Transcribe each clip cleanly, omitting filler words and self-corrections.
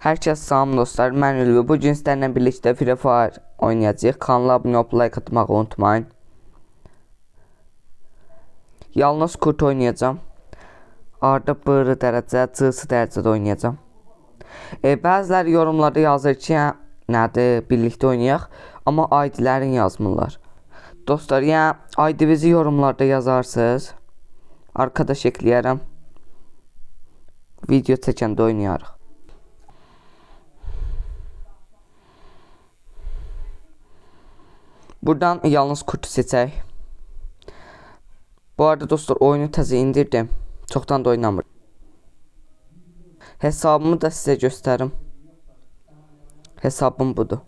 Hər kəs salam dostlar, mən Ülvi. Bu gün sizlərlə birlikdə Free Fire oynayacağıq. Kanala abunə olub like atmağı unutmayın. Yalnız kurt oynayacağım. Arda B dərəcə, C dərəcədə oynayacağım. Bəziləri yorumlarda yazır ki, nədir, birlikdə oynayaq. Amma ID-lərini yazmırlar. Dostlar, yəni ID-vizi yorumlarda yazarsınız. Arkadaş ekləyərəm. Video çəkəndə oynayarıq. Buradan yalnız kurtu seçək. Bu arada dostlar, oyunu təzə indirdim. Çoxdan da oynamır. Hesabımı da sizə göstərim. Hesabım budur.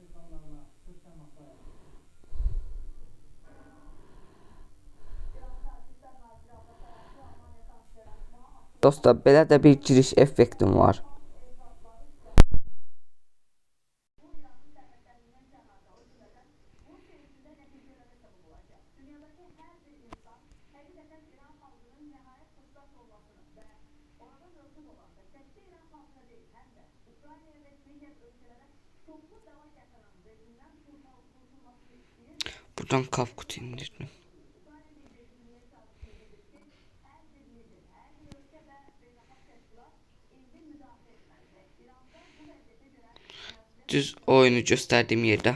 Dostlar, belə də bir giriş effektim var. Buradan Kafkut'u indirdim. Düz oyunu göstərdiyim yerdə.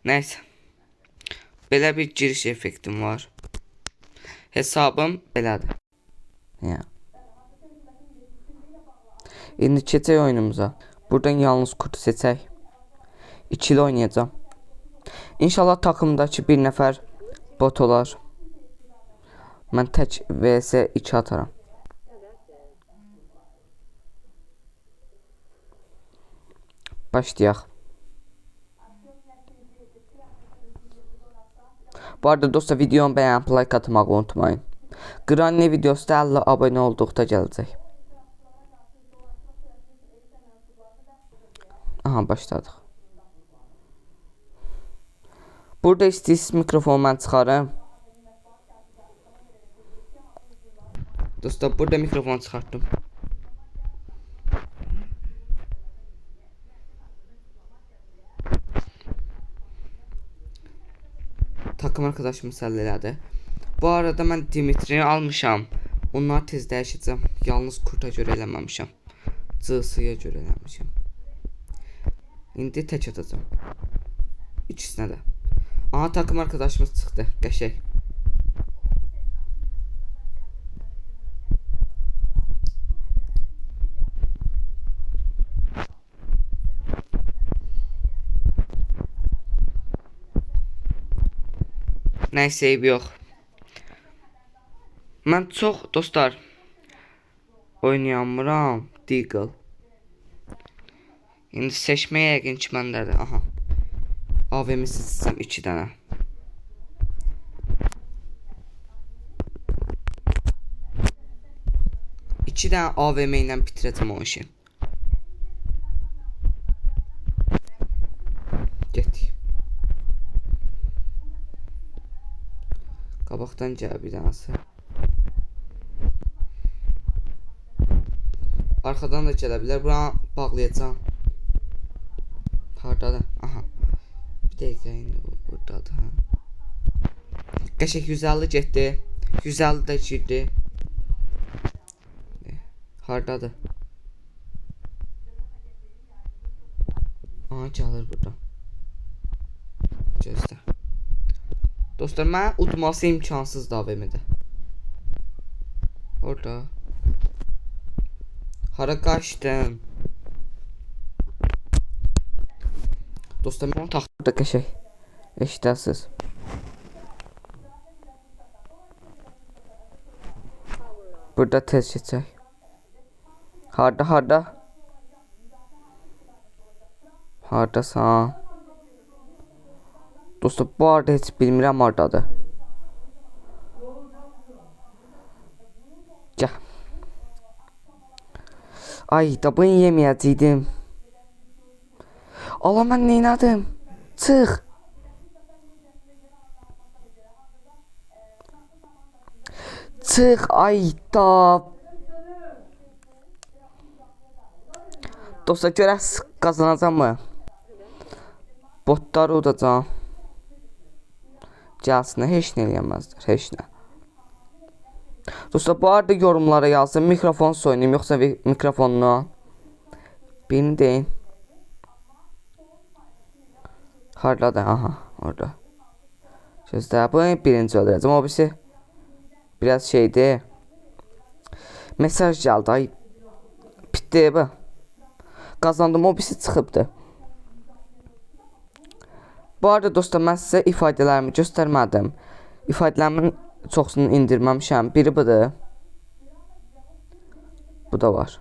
Nəysə. Belə bir giriş effektim var. Hesabım belədir. İndi keçək oyunumuza. Buradan yalnız kurtu seçək. İkili oynayacağım. İnşallah takımdakı bir nəfər bot olar. Mən tək vs 2 ataram. Başlayaq. Bu arada dostlar, videomu bəyənib like atmağı unutmayın. Granny videosu da 50 abunə olduqda gələcək. Aha, başladıq. Burada istəyirsiniz mikrofonu mən çıxarım. Dostlar, burada mikrofonu çıxartdım. Takım arkadaşımız həll elədi. Bu arada mən Dimitrini almışam. Onları tez dəyişəcəm. Yalnız kurta görə eləməmişəm. C-yə görə eləmişəm. İndi tək atacağım. İkisinə də. Aha, takım arkadaşımız çıxdı. Qəşəng. Nəysə, eybi yox. Mən çox dostlar oynayamıram. Deagle. İndi seçməyə yəqin ki məndədir. Aha. AVM seçsəm 2 dənə. İki dənə AVM ilə bitirəcəm o işi. Getdik. Qabaqdan gəl bir dənəsi. Arxadan da gələ bilər. Buranı bağlayacağım. Hardadır? Aha. Bir dəqiqə, indi buradadır. Qəşək 150 getdi. 150 də girdi. Hardadır? Aha, gəlir burada. Gözlə. Dostlar, mən udması imkansızdır AVM-də. Orada. Hara qaçdım? Dostlar, onu taxtda qəşək. Eşidəsiz. Burada tez keçək. Harda? Hardasan? Dostlar, bu arada heç bilmirəm hardadır. Gəl. Ay, da bunu yeməyəcəydim. Allah, mən neylədim? Çıx. Çıx, ay da. Dostlar görəs qazanacam mı? Botları udacam. Gəlsinə heç nə eləyəməzlər, heç nə. Dostlar bu arada yorumlara yazın. Mikrofon oynayayım yoxsa mikrofonla? Birini deyin. Hardadır? Aha, orada. Gözlə, bu birinci öldürəcəm. O birisi biraz şeydir. Mesaj gəldi. Ay, bitdi bu. Qazandım, o birisi çıxıbdı. Bu arada dostlar, mən sizə ifadələrimi göstərmədim. İfadələrimin çoxsunu indirməmişəm. Biri budur. Bu da var.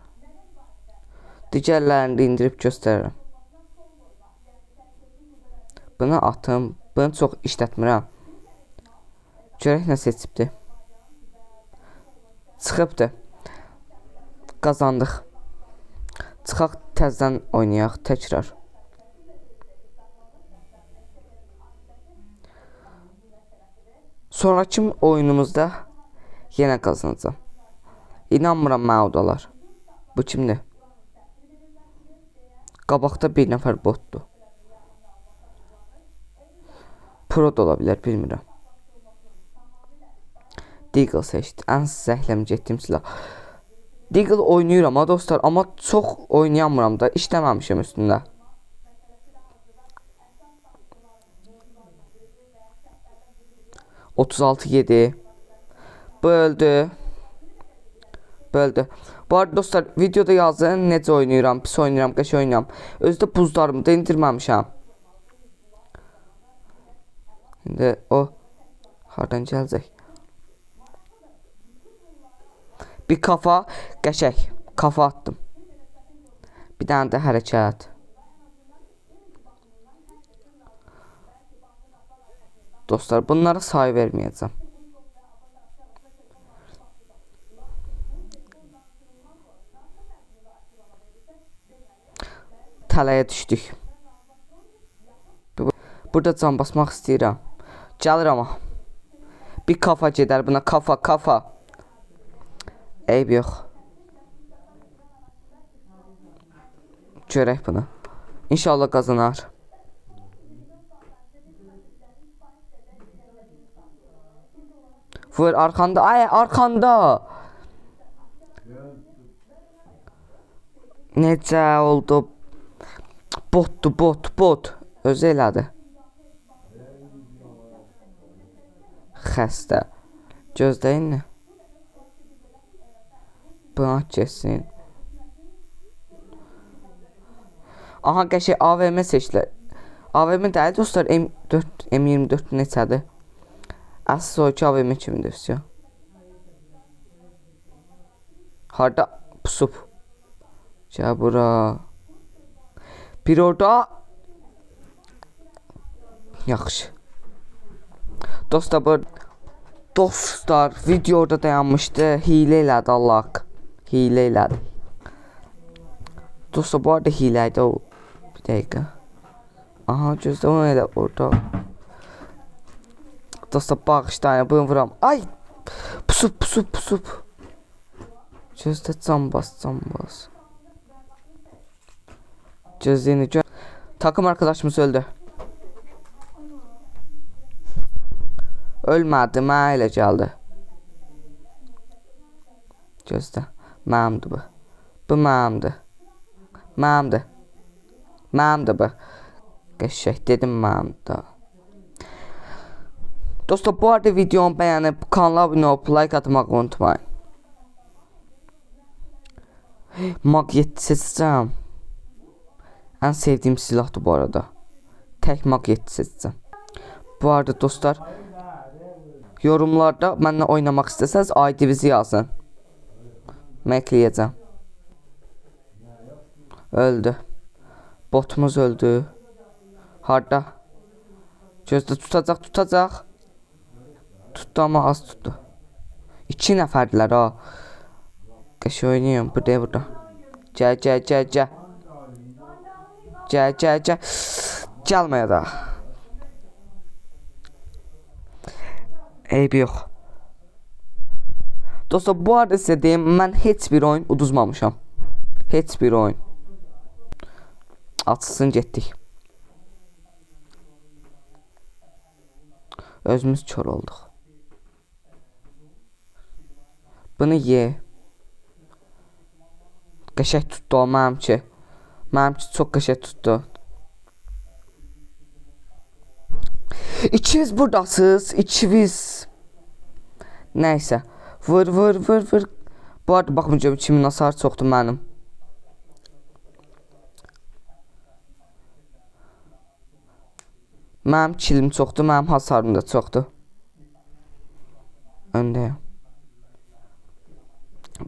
Digərlərini də indirib göstərirəm. Bunu atım. Bunu çox işlətmirəm. Görək nə seçibdir. Çıxıbdır. Qazandıq. Çıxaq təzədən oynayaq təkrar. Sonraki oyunumuzda yenə qazanacam. İnanmıram mənə odalar. Bu kimdir? Qabaqda bir nəfər botdur. Pro da ola bilər, bilmirəm. Deagle seçdi. Ən zəhləmci etdiyim silah. Deagle oynayıram ha dostlar, amma çox oynayamıram da, işləməmişim üstündə. ...36-7. Bu öldü. Böldü. Bu arada dostlar videoda yazın necə oynayıram, pis oynayıram, qəş oynayıram. Özdə buzlarımı da indirməmişəm. İndi o hardan gələcək? Bir kafa qəşək. Kafa attım. Bir dənə də hərəkət. Dostlar bunlara say verməyəcəm. Tələyə düşdük. Burada can basmaq istəyirəm. Gəlir amma. Bir kafa gedər buna, kafa. Eyb yox. Görək bunu. İnşallah qazanar. Vur arkanda. Ay arkanda. Necə oldu? Bot. Özü elədi. Xəstə. Gözləyin nə? Buna keçsin. Aha qəşək AVM seçdilər. AVM deyil dostlar, M24 neçədir? Əsas o ki AVM kimidir. Harda pusub? Gəl bura. Bir orada. Yaxşı. Dostlar video orada dayanmışdı. Hile elədi Allah. Hile elədi. Dostlar bu arada hiləydi o. Bir dəqiqə. Aha gözlə onu elə orada. Dostlar bağışlayın, bunu vuram. Ay! Pusub. Gözlə can bas. Gözləyini gör. Takım arkadaşımız öldü. Ölmədi, mənə elə gəldi. Gözlə. Mənimdir bu. Bu mənimdir. Mənimdir bu. Qəşək dedim mənimdir. Dostlar bu arada videomu bəyənib kanala abunə olub like atmağı unutmayın. Mag 7 seçəcəm. Ən sevdiyim silahdır bu arada. Tək Mag 7 seçəcəm. Bu arada dostlar yorumlarda mənimlə oynamaq istəsəniz ID-vizi yazın. Mən ekləyəcəm. Öldü. Botumuz öldü. Harda? Gözdə tutacaq. Tutdu amma az tutdu. 2 nəfərdilər ha. Qəş oynayım burada. Gəl. Gəlməyə da. Eybi yox. Dostlar bu arada sizə deyim, mən heç bir oyun uduzmamışam. Heç bir oyun. Açsın getdik. Özümüz kör olduq. Bunu ye. Qəşəng tutdu o mənimki. Mənimki çox qəşəng tutdu. İkiniz buradasınız. İkiniz. Nəysə. Vur. Bu arada baxmayacağım kimin hasar çoxdur mənim. Mənim kilim çoxdur, mənim hasarım da çoxdur. Öndəyəm.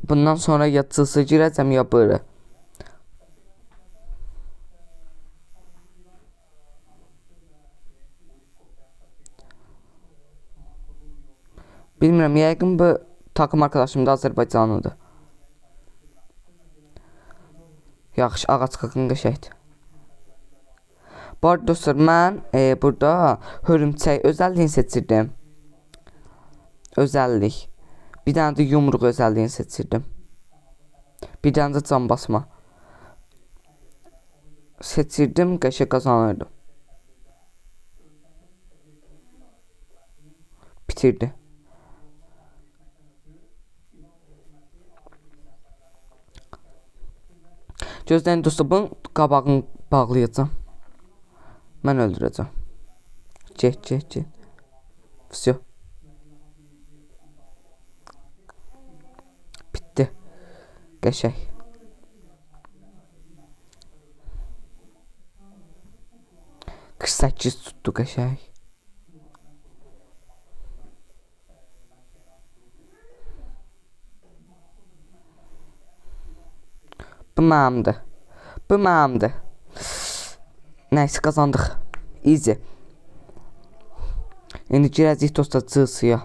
Bundan sonra ya cılsı girəcəm ya bırı. Bilmirəm, yəqin bu takım arkadaşım da Azərbaycanlıdır. Yaxşı, ağac qaqın qəşəkdir. Bu arada dostlar, mən burada hörümçək özəlliğini seçirdim. Özəllik. Bir dənə də yumruq özəlliğini seçirdim. Bir dənə də can basma. Seçirdim, qəşəng qazanırdım. Bitirdi. Gözləyin dostlar, bunun qabağını bağlayacağım. Mən öldürəcəm. Get. Всё. Bitdi. Qəşəng. Qırx 8 tutdu qəşəng. Bu mənimdir. Nəysə, qazandıq. Easy. İndi girəcəyik dostlar cılsıya.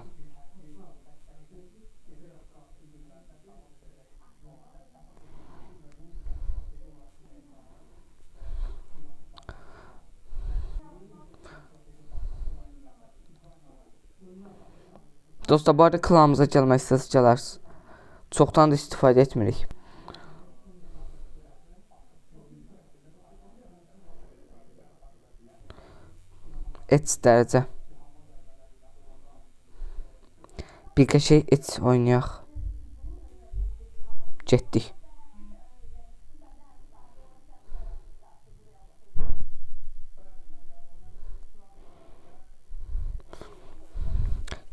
Dostlar, bu arada klanımıza gəlmək istəsəniz gələrsiniz. Çoxdan da istifadə etmirik. Et dərəcə. Bir qəşəng et oynayaq. Getdik.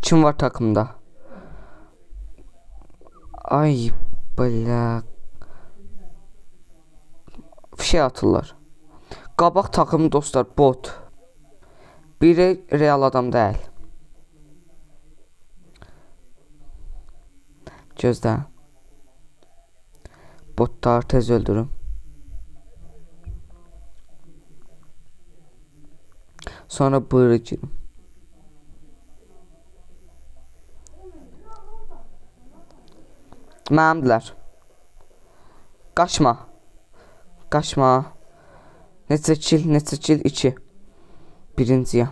Kim var takımda? Ay bala. Fişək atırlar. Qabaq takım dostlar bot. Biri real adam deyil. Gözlə. Botları tez öldürüm. Sonra buyruq girim. Mənimdilər. Qaçma. Neçə kill 2. Birinciyəm.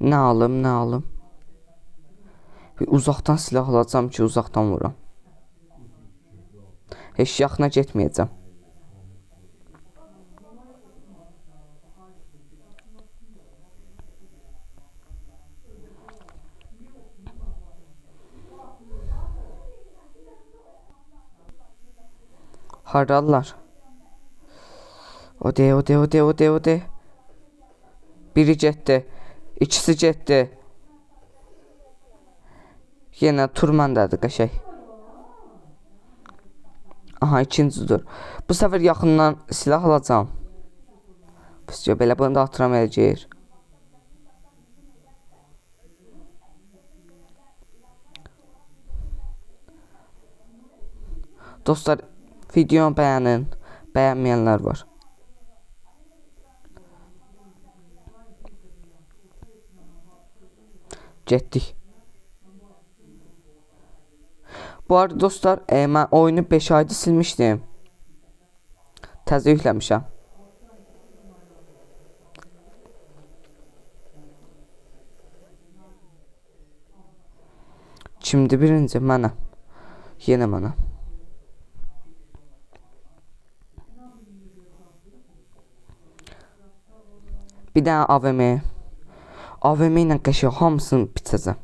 Nə alım? Bir uzaqdan silah alacağım ki, uzaqdan vuram. Heç yaxına getməyəcəm. Hardalar? O de. Biri getdi. İkisi getdi. Yenə tur məndədir qəşəng. Aha, ikincidir. Bu səfər yaxından silah alacağım. Piscə, belə bunu da atıram eləcəyir. Dostlar, videonu bəyənin. Bəyənməyənlər var. Getdik. Bu arada dostlar, mən oyunu 5 ayda silmişdim. Təzə yükləmişəm. Kimdir birinci? Mənəm. Yenə mənəm. Bir dənə AVM. AVM ilə qəşəng hamısını biçəcəm.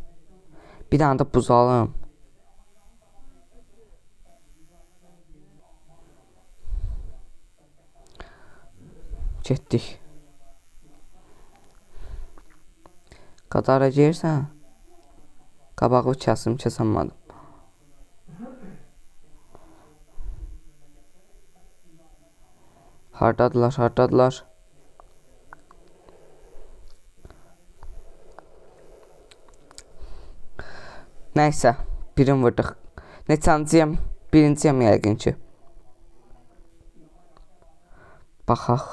Bir dənə də buzalım. Getdik. Qadara girsən. Qabağı kəsəmədim. Hardadılar? Nəysə, birini vurduq. Neçənciyəm? Birinciyəm yəqin ki. Baxaq.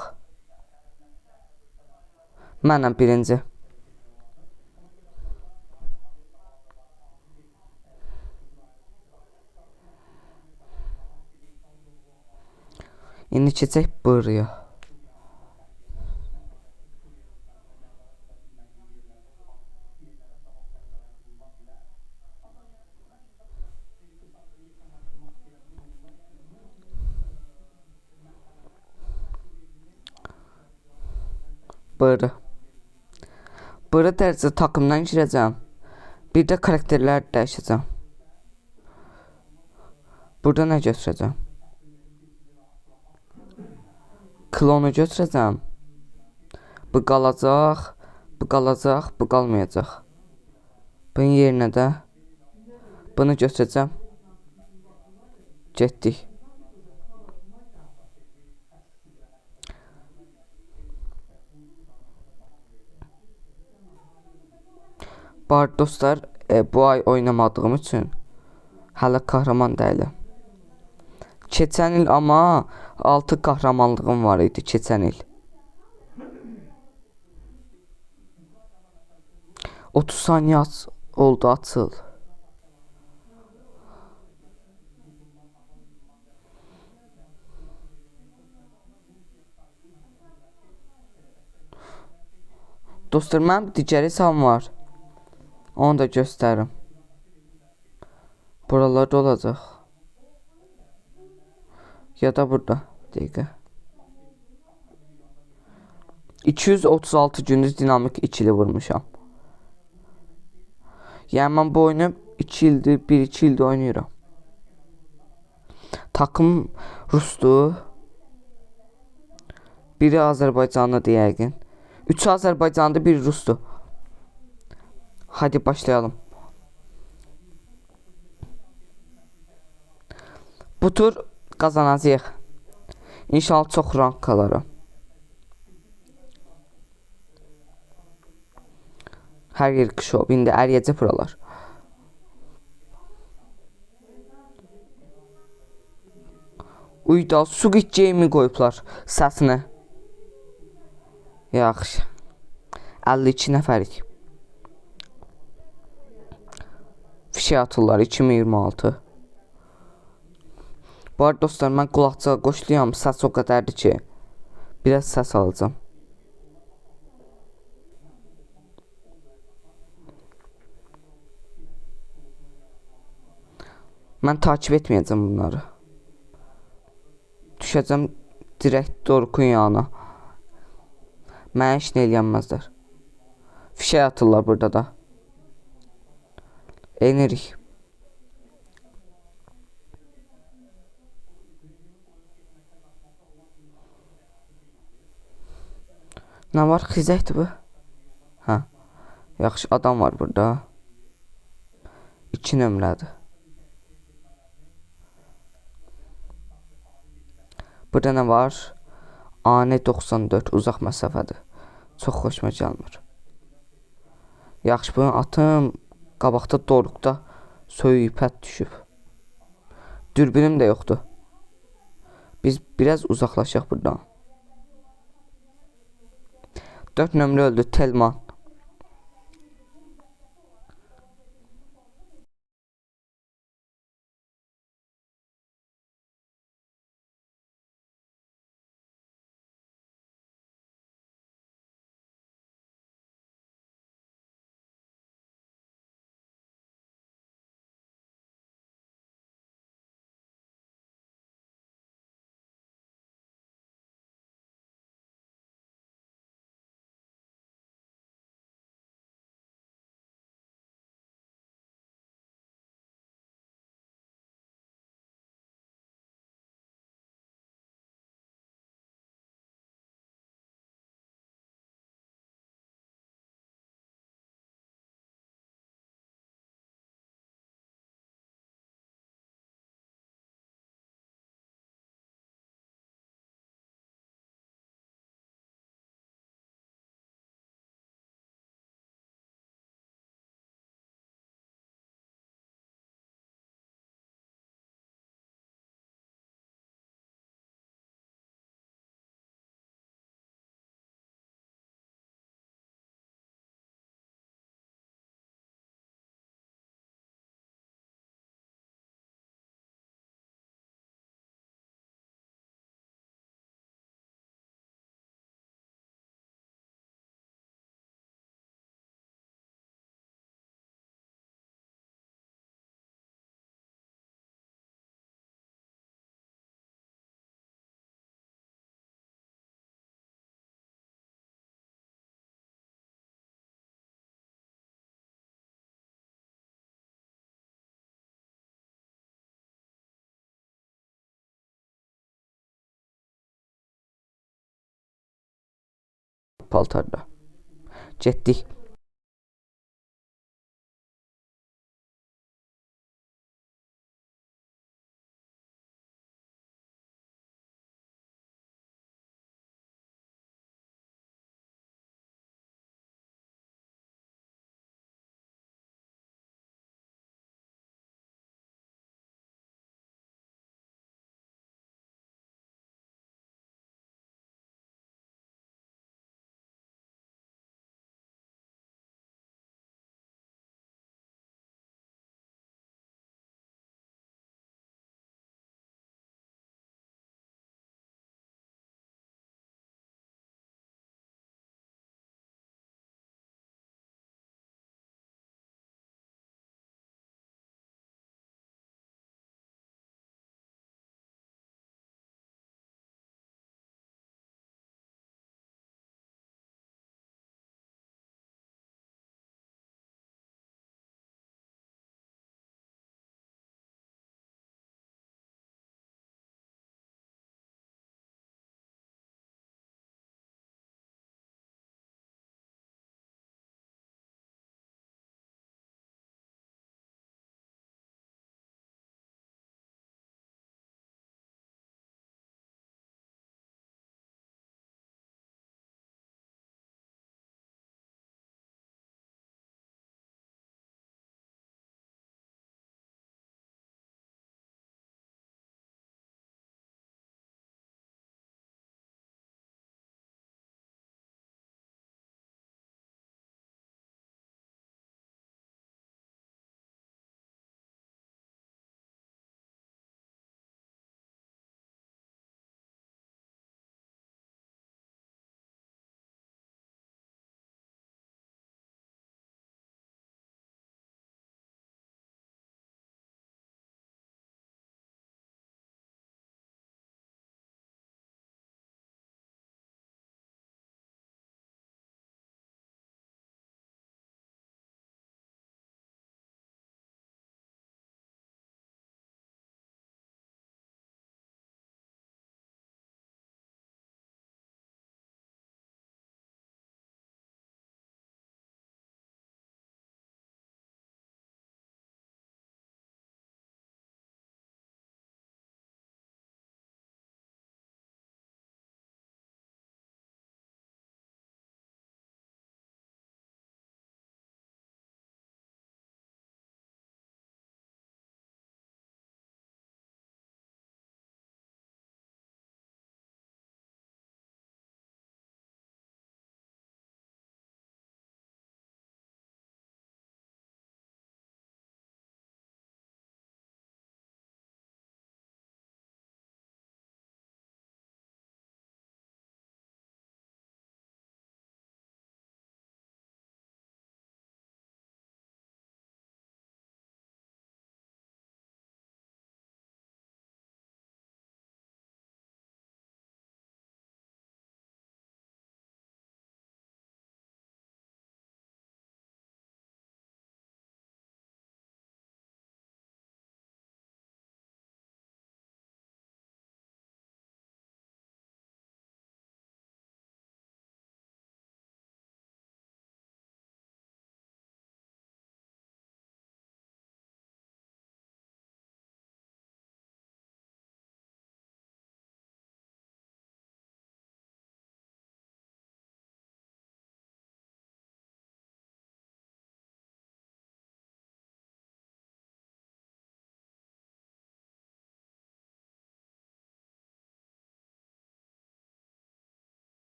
Mənəm birinci. İndi keçək buraya. Burada dərəcə takımdan girəcəm. Bir də karakterlər dəyişəcəm. Burada nə götürəcəm? Klonu götürəcəm. Bu qalacaq, bu qalmayacaq. Bunun yerinə də bunu götürəcəm. Getdik. Bu arada dostlar, bu ay oynamadığım üçün hələ kahraman deyiləm. Keçən il amma 6 kahramanlığım var idi keçən il. 30 saniyə oldu, açıl. Dostlar, mənim digər hesabım var. Onu da göstərim. Buralarda olacaq. Ya da burada. Dəqiqə. 236 gündüz dinamik ikili vurmuşam. Yəni mən bu oyunu 2 ildir, 1-2 ildir oynayıram. Takım Rusdur. Biri Azərbaycanlıdır yəqin. 3 Azərbaycanlı, biri Rusdur. Hadi başlayalım. Bu tur qazanacağıq. İnşallah çox rank qalarım. Hər yer qış olub. İndi əriyəcək buralar. Uyda Squid Game'i qoyublar səsinə. Yaxşı. 52 nəfərik. Fişək atırlar 2026. Bu arada dostlar, mən qulaqçığa qoşluyam. Səs o qədərdir ki, biraz səs alacağım. Mən takip etməyəcəm bunları. Düşəcəm direkt Doruk'un yanına. Mənə heç nə eləyənməzlər. Fişək atırlar burada da. Enirik. Nə var? Xizəkdir bu. Hə. Yaxşı, adam var burada. 2 nömrədir. Burada nə var? AN94 uzaq məsafədir. Çox xoşuma gəlmir. Yaxşı, bunu atım. Qabaqda Doruk'da söyüb pət düşüb. Dürbünüm də yoxdur. Biz biraz uzaqlaşaq buradan. 4 nömrə öldü, Telman. paltarda. Getdik.